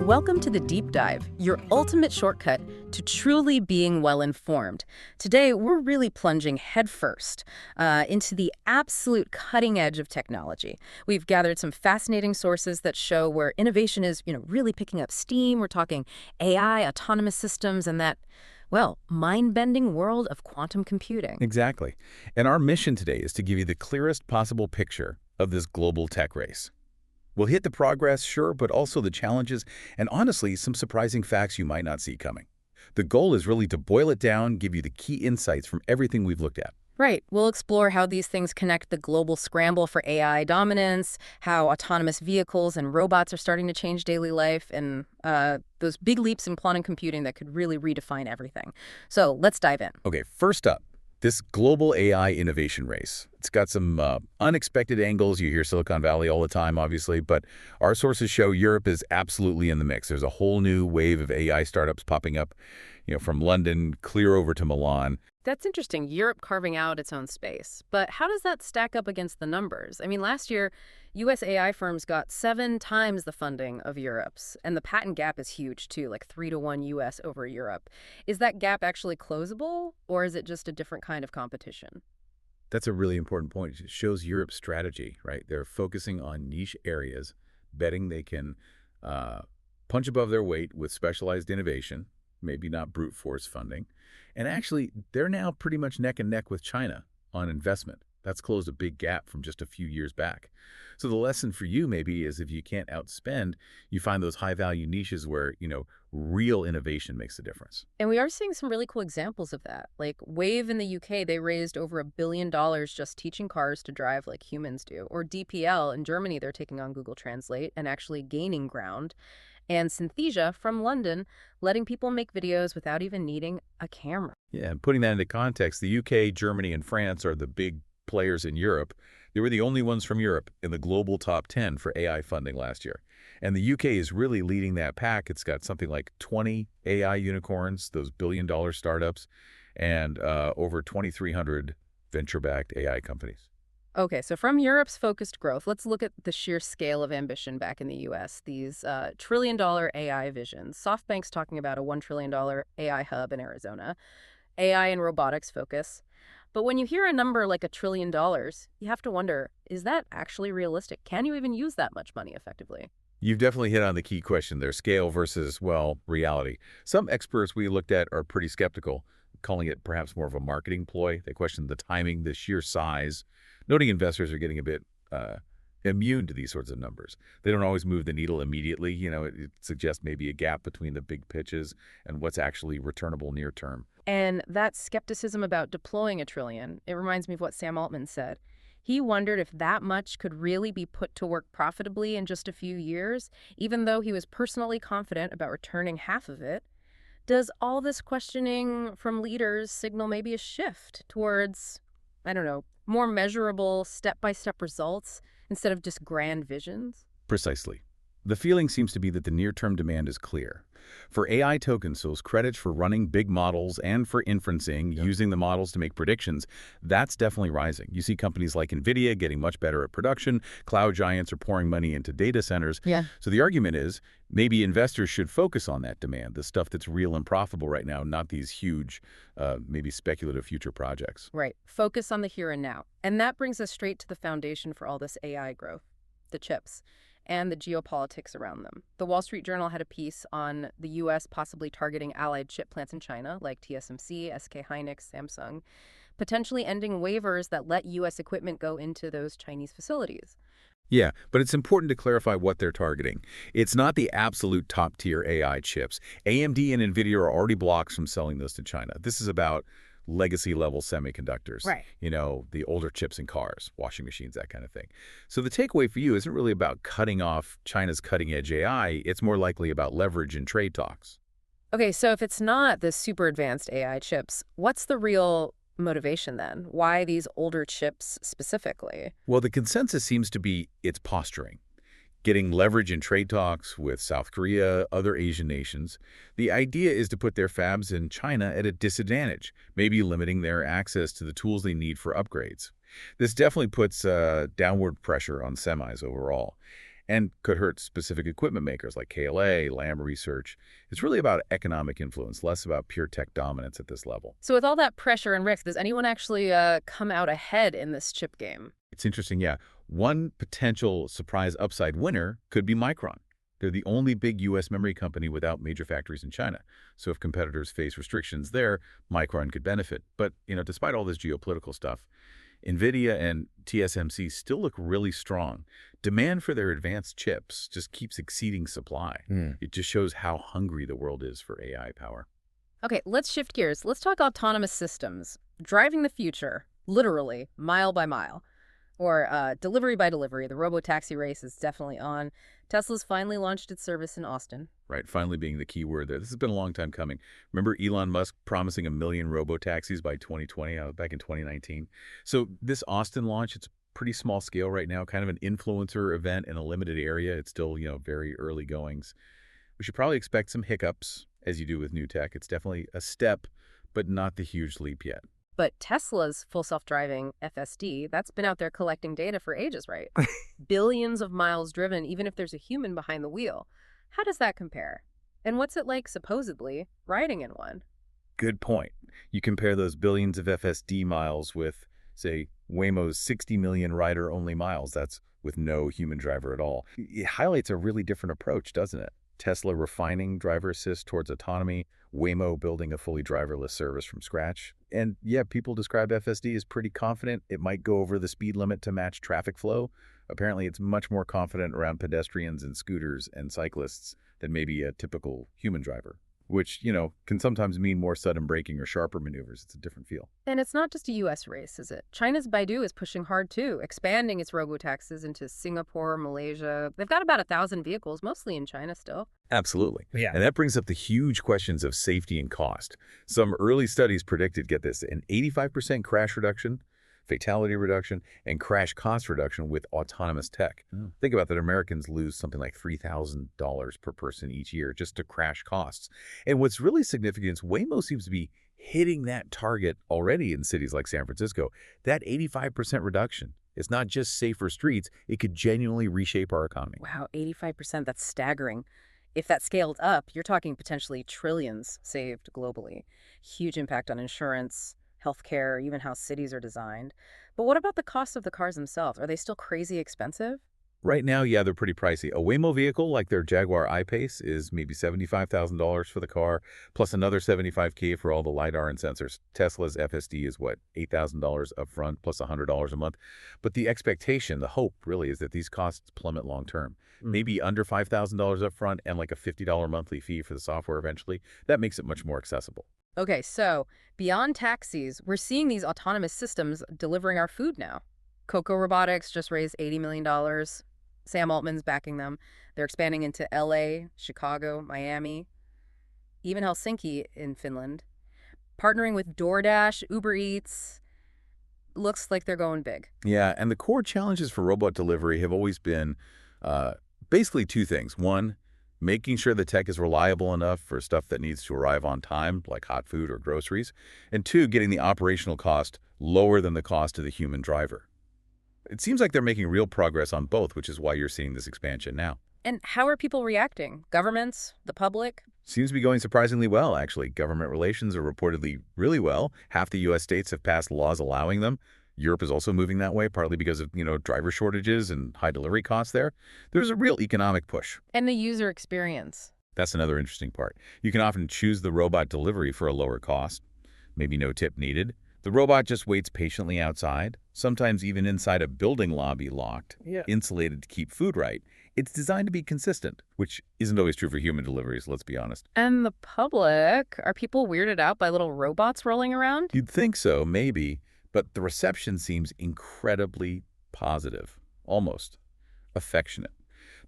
Welcome to the Deep Dive, your ultimate shortcut to truly being well-informed. Today, we're really plunging headfirst into the absolute cutting edge of technology. We've gathered some fascinating sources that show where innovation is, really picking up steam. We're talking AI, autonomous systems, and that, well, mind-bending world of quantum computing. Exactly. And our mission today is to give you the clearest possible picture of this global tech race. We'll hit the progress, sure, but also the challenges and honestly, some surprising facts you might not see coming. The goal is really to boil it down, give you the key insights from everything we've looked at. Right. We'll explore how these things connect the global scramble for AI dominance, how autonomous vehicles and robots are starting to change daily life, and those big leaps in quantum computing that could really redefine everything. So let's dive in. Okay, first up, this global AI innovation race. It's got some unexpected angles. You hear Silicon Valley all the time, obviously, but our sources show Europe is absolutely in the mix. There's a whole new wave of AI startups popping up, from London clear over to Milan. That's interesting, Europe carving out its own space. But how does that stack up against the numbers? I mean, last year, U.S. AI firms got 7 times the funding of Europe's, and the patent gap is huge, too, like 3-to-1 U.S. over Europe. Is that gap actually closable, or is it just a different kind of competition? That's a really important point. It shows Europe's strategy, right? They're focusing on niche areas, betting they can punch above their weight with specialized innovation, maybe not brute force funding. And actually, they're now pretty much neck and neck with China on investment. That's closed a big gap from just a few years back. So the lesson for you maybe is if you can't outspend, you find those high-value niches where, real innovation makes a difference. And we are seeing some really cool examples of that. Like Wave in the UK, they raised over $1 billion just teaching cars to drive like humans do. Or DPL in Germany, they're taking on Google Translate and actually gaining ground. And Synthesia from London, letting people make videos without even needing a camera. Yeah, and putting that into context, the UK, Germany, and France are the big players in Europe. They were the only ones from Europe in the global top 10 for AI funding last year. And the UK is really leading that pack. It's got something like 20 AI unicorns, those billion-dollar startups, and over 2,300 venture-backed AI companies. Okay, so from Europe's focused growth, let's look at the sheer scale of ambition back in the U.S., these trillion-dollar AI visions. SoftBank's talking about a $1 trillion AI hub in Arizona, AI and robotics focus. But when you hear a number like $1 trillion, you have to wonder, is that actually realistic? Can you even use that much money effectively? You've definitely hit on the key question there, scale versus, well, reality. Some experts we looked at are pretty skeptical, calling it perhaps more of a marketing ploy. They question the timing, the sheer size, noting investors are getting a bit immune to these sorts of numbers. They don't always move the needle immediately. It suggests maybe a gap between the big pitches and what's actually returnable near term. And that skepticism about deploying $1 trillion, it reminds me of what Sam Altman said. He wondered if that much could really be put to work profitably in just a few years, even though he was personally confident about returning half of it. Does all this questioning from leaders signal maybe a shift towards, more measurable step-by-step results instead of just grand visions? Precisely. The feeling seems to be that the near-term demand is clear. For AI tokens, those credits for running big models and for inferencing, using the models to make predictions, that's definitely rising. You see companies like NVIDIA getting much better at production, cloud giants are pouring money into data centers. Yeah. So the argument is maybe investors should focus on that demand, the stuff that's real and profitable right now, not these huge, maybe speculative future projects. Right. Focus on the here and now. And that brings us straight to the foundation for all this AI growth, the chips and the geopolitics around them. The Wall Street Journal had a piece on the U.S. possibly targeting allied chip plants in China, like TSMC, SK Hynix, Samsung, potentially ending waivers that let U.S. equipment go into those Chinese facilities. Yeah, but it's important to clarify what they're targeting. It's not the absolute top-tier AI chips. AMD and NVIDIA are already blocked from selling those to China. This is about legacy-level semiconductors, right? The older chips in cars, washing machines, that kind of thing. So the takeaway for you isn't really about cutting off China's cutting-edge AI. It's more likely about leverage in trade talks. Okay, so if it's not the super advanced AI chips, what's the real motivation then? Why these older chips specifically? Well, the consensus seems to be it's posturing. Getting leverage in trade talks with South Korea, other Asian nations. The idea is to put their fabs in China at a disadvantage, maybe limiting their access to the tools they need for upgrades. This definitely puts downward pressure on semis overall. and could hurt specific equipment makers like KLA, Lam Research. It's really about economic influence, less about pure tech dominance at this level. So with all that pressure and risk, does anyone actually come out ahead in this chip game? It's interesting, yeah. One potential surprise upside winner could be Micron. They're the only big U.S. memory company without major factories in China. So if competitors face restrictions there, Micron could benefit. But, despite all this geopolitical stuff, NVIDIA and TSMC still look really strong. Demand for their advanced chips just keeps exceeding supply. It just shows how hungry the world is for AI power. Okay, let's shift gears. Let's talk autonomous systems. Driving the future, literally, mile by mile. Or delivery by delivery. The robotaxi race is definitely on. Tesla's finally launched its service in Austin. Right, finally being the key word there. This has been a long time coming. Remember Elon Musk promising 1 million robotaxis by 2020, back in 2019? So this Austin launch, it's pretty small scale right now, kind of an influencer event in a limited area. It's still, very early goings. We should probably expect some hiccups, as you do with new tech. It's definitely a step, but not the huge leap yet. But Tesla's full self-driving FSD, that's been out there collecting data for ages, right? Billions of miles driven, even if there's a human behind the wheel. How does that compare? And what's it like, supposedly, riding in one? Good point. You compare those billions of FSD miles with, say, Waymo's 60 million rider-only miles. That's with no human driver at all. It highlights a really different approach, doesn't it? Tesla refining driver assist towards autonomy, Waymo building a fully driverless service from scratch. And yeah, people describe FSD as pretty confident it might go over the speed limit to match traffic flow. Apparently, it's much more confident around pedestrians and scooters and cyclists than maybe a typical human driver, which, can sometimes mean more sudden braking or sharper maneuvers. It's a different feel. And it's not just a U.S. race, is it? China's Baidu is pushing hard, too, expanding its robotaxis into Singapore, Malaysia. They've got about 1,000 vehicles, mostly in China still. Absolutely. Yeah. And that brings up the huge questions of safety and cost. Some early studies predicted, get this, an 85% crash reduction, fatality reduction, and crash cost reduction with autonomous tech. Think about that. Americans lose something like $3,000 per person each year just to crash costs. And what's really significant is Waymo seems to be hitting that target already in cities like San Francisco. That 85% reduction is not just safer streets, it could genuinely reshape our economy. Wow, 85%, that's staggering. If that scaled up, you're talking potentially trillions saved globally. Huge impact on insurance, healthcare, even how cities are designed. But what about the cost of the cars themselves? Are they still crazy expensive? Right now, yeah, they're pretty pricey. A Waymo vehicle like their Jaguar I-Pace is maybe $75,000 for the car, plus another $75K for all the LiDAR and sensors. Tesla's FSD is what, $8,000 upfront plus $100 a month. But the expectation, the hope really, is that these costs plummet long term. Maybe under $5,000 upfront and like a $50 monthly fee for the software eventually. That makes it much more accessible. Okay, so beyond taxis, we're seeing these autonomous systems delivering our food now. Coco Robotics just raised $80 million. Sam Altman's backing them. They're expanding into LA, Chicago, Miami, even Helsinki in Finland. Partnering with DoorDash, Uber Eats. Looks like they're going big. Yeah, and the core challenges for robot delivery have always been basically two things. One, making sure the tech is reliable enough for stuff that needs to arrive on time, like hot food or groceries. And two, getting the operational cost lower than the cost of the human driver. It seems like they're making real progress on both, which is why you're seeing this expansion now. And how are people reacting? Governments? The public? Seems to be going surprisingly well, actually. Government relations are reportedly really well. Half the U.S. states have passed laws allowing them. Europe is also moving that way, partly because of, driver shortages and high delivery costs there. There's a real economic push. And the user experience. That's another interesting part. You can often choose the robot delivery for a lower cost. Maybe no tip needed. The robot just waits patiently outside, sometimes even inside a building lobby locked, insulated to keep food right. It's designed to be consistent, which isn't always true for human deliveries, let's be honest. And the public? Are people weirded out by little robots rolling around? You'd think so, maybe, but the reception seems incredibly positive, almost affectionate.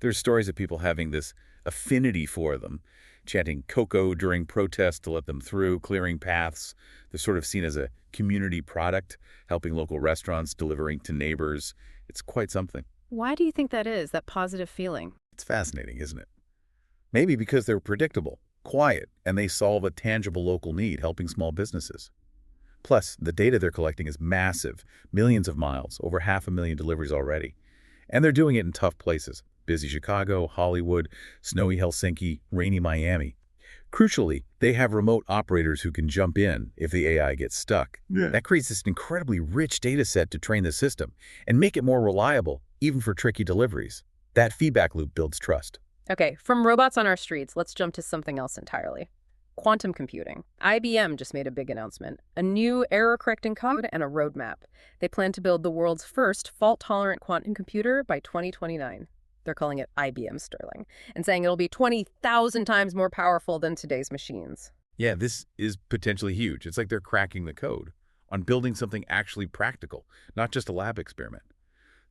There's stories of people having this affinity for them, chanting Coco during protests to let them through, clearing paths. They're sort of seen as a community product, helping local restaurants, delivering to neighbors. It's quite something. Why do you think that is, that positive feeling? It's fascinating, isn't it? Maybe because they're predictable, quiet, and they solve a tangible local need, helping small businesses. Plus, the data they're collecting is massive, millions of miles, over 500,000 deliveries already. And they're doing it in tough places. Busy Chicago, Hollywood, snowy Helsinki, rainy Miami. Crucially, they have remote operators who can jump in if the AI gets stuck. Yeah. That creates this incredibly rich data set to train the system and make it more reliable, even for tricky deliveries. That feedback loop builds trust. Okay, from robots on our streets, let's jump to something else entirely. Quantum computing. IBM just made a big announcement. A new error-correcting code and a roadmap. They plan to build the world's first fault-tolerant quantum computer by 2029. They're calling it IBM Sterling, and saying it'll be 20,000 times more powerful than today's machines. Yeah, this is potentially huge. It's like they're cracking the code on building something actually practical, not just a lab experiment.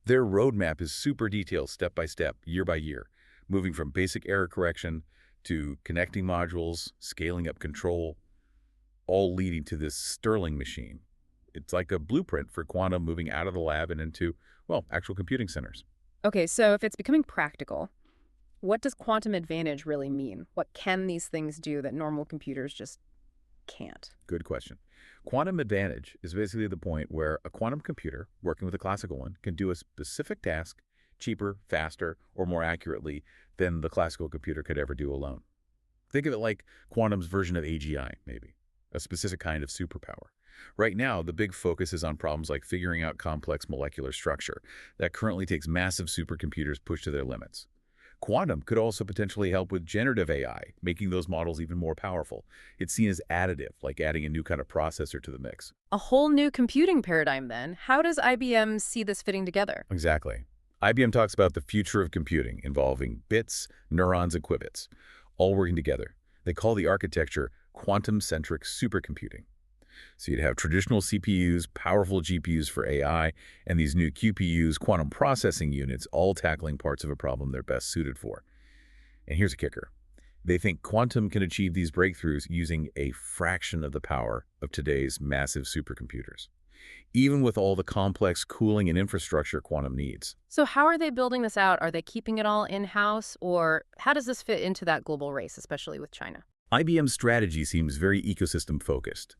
Their roadmap is super detailed, step by step, year by year, moving from basic error correction to connecting modules, scaling up control, all leading to this Sterling machine. It's like a blueprint for quantum moving out of the lab and into, well, actual computing centers. Okay, so if it's becoming practical, what does quantum advantage really mean? What can these things do that normal computers just can't? Good question. Quantum advantage is basically the point where a quantum computer, working with a classical one, can do a specific task cheaper, faster, or more accurately than the classical computer could ever do alone. Think of it like quantum's version of AGI, maybe, a specific kind of superpower. Right now, the big focus is on problems like figuring out complex molecular structure that currently takes massive supercomputers pushed to their limits. Quantum could also potentially help with generative AI, making those models even more powerful. It's seen as additive, like adding a new kind of processor to the mix. A whole new computing paradigm then. How does IBM see this fitting together? Exactly. IBM talks about the future of computing involving bits, neurons, and qubits, all working together. They call the architecture quantum-centric supercomputing. So you'd have traditional CPUs, powerful GPUs for AI, and these new QPUs, quantum processing units, all tackling parts of a problem they're best suited for. And here's a kicker. They think quantum can achieve these breakthroughs using a fraction of the power of today's massive supercomputers, even with all the complex cooling and infrastructure quantum needs. So how are they building this out? Are they keeping it all in-house, or how does this fit into that global race, especially with China? IBM's strategy seems very ecosystem-focused.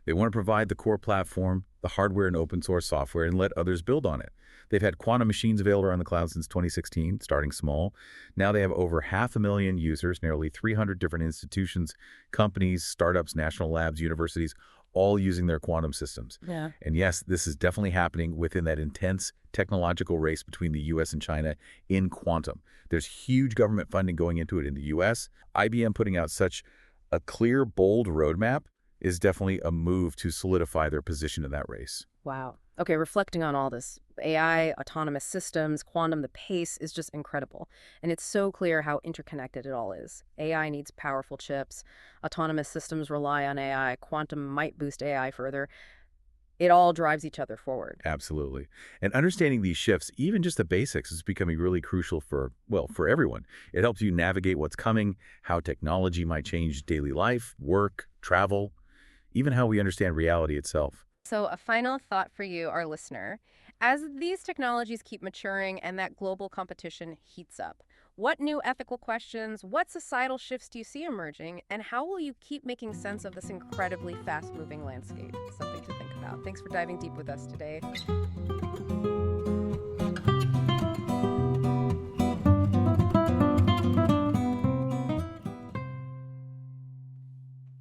They want to provide the core platform, the hardware and open source software, and let others build on it. They've had quantum machines available on the cloud since 2016, starting small. Now they have over 500,000 users, nearly 300 different institutions, companies, startups, national labs, universities, all using their quantum systems. Yeah. And yes, this is definitely happening within that intense technological race between the US and China in quantum. There's huge government funding going into it in the US. IBM putting out such a clear, bold roadmap is definitely a move to solidify their position in that race. Wow. Okay, reflecting on all this, AI, autonomous systems, quantum, the pace is just incredible. And it's so clear how interconnected it all is. AI needs powerful chips. Autonomous systems rely on AI. Quantum might boost AI further. It all drives each other forward. Absolutely. And understanding these shifts, even just the basics, is becoming really crucial for, well, for everyone. It helps you navigate what's coming, how technology might change daily life, work, travel, even how we understand reality itself. So a final thought for you, our listener. As these technologies keep maturing and that global competition heats up, what new ethical questions, what societal shifts do you see emerging, and how will you keep making sense of this incredibly fast-moving landscape? Something to think about. Thanks for diving deep with us today.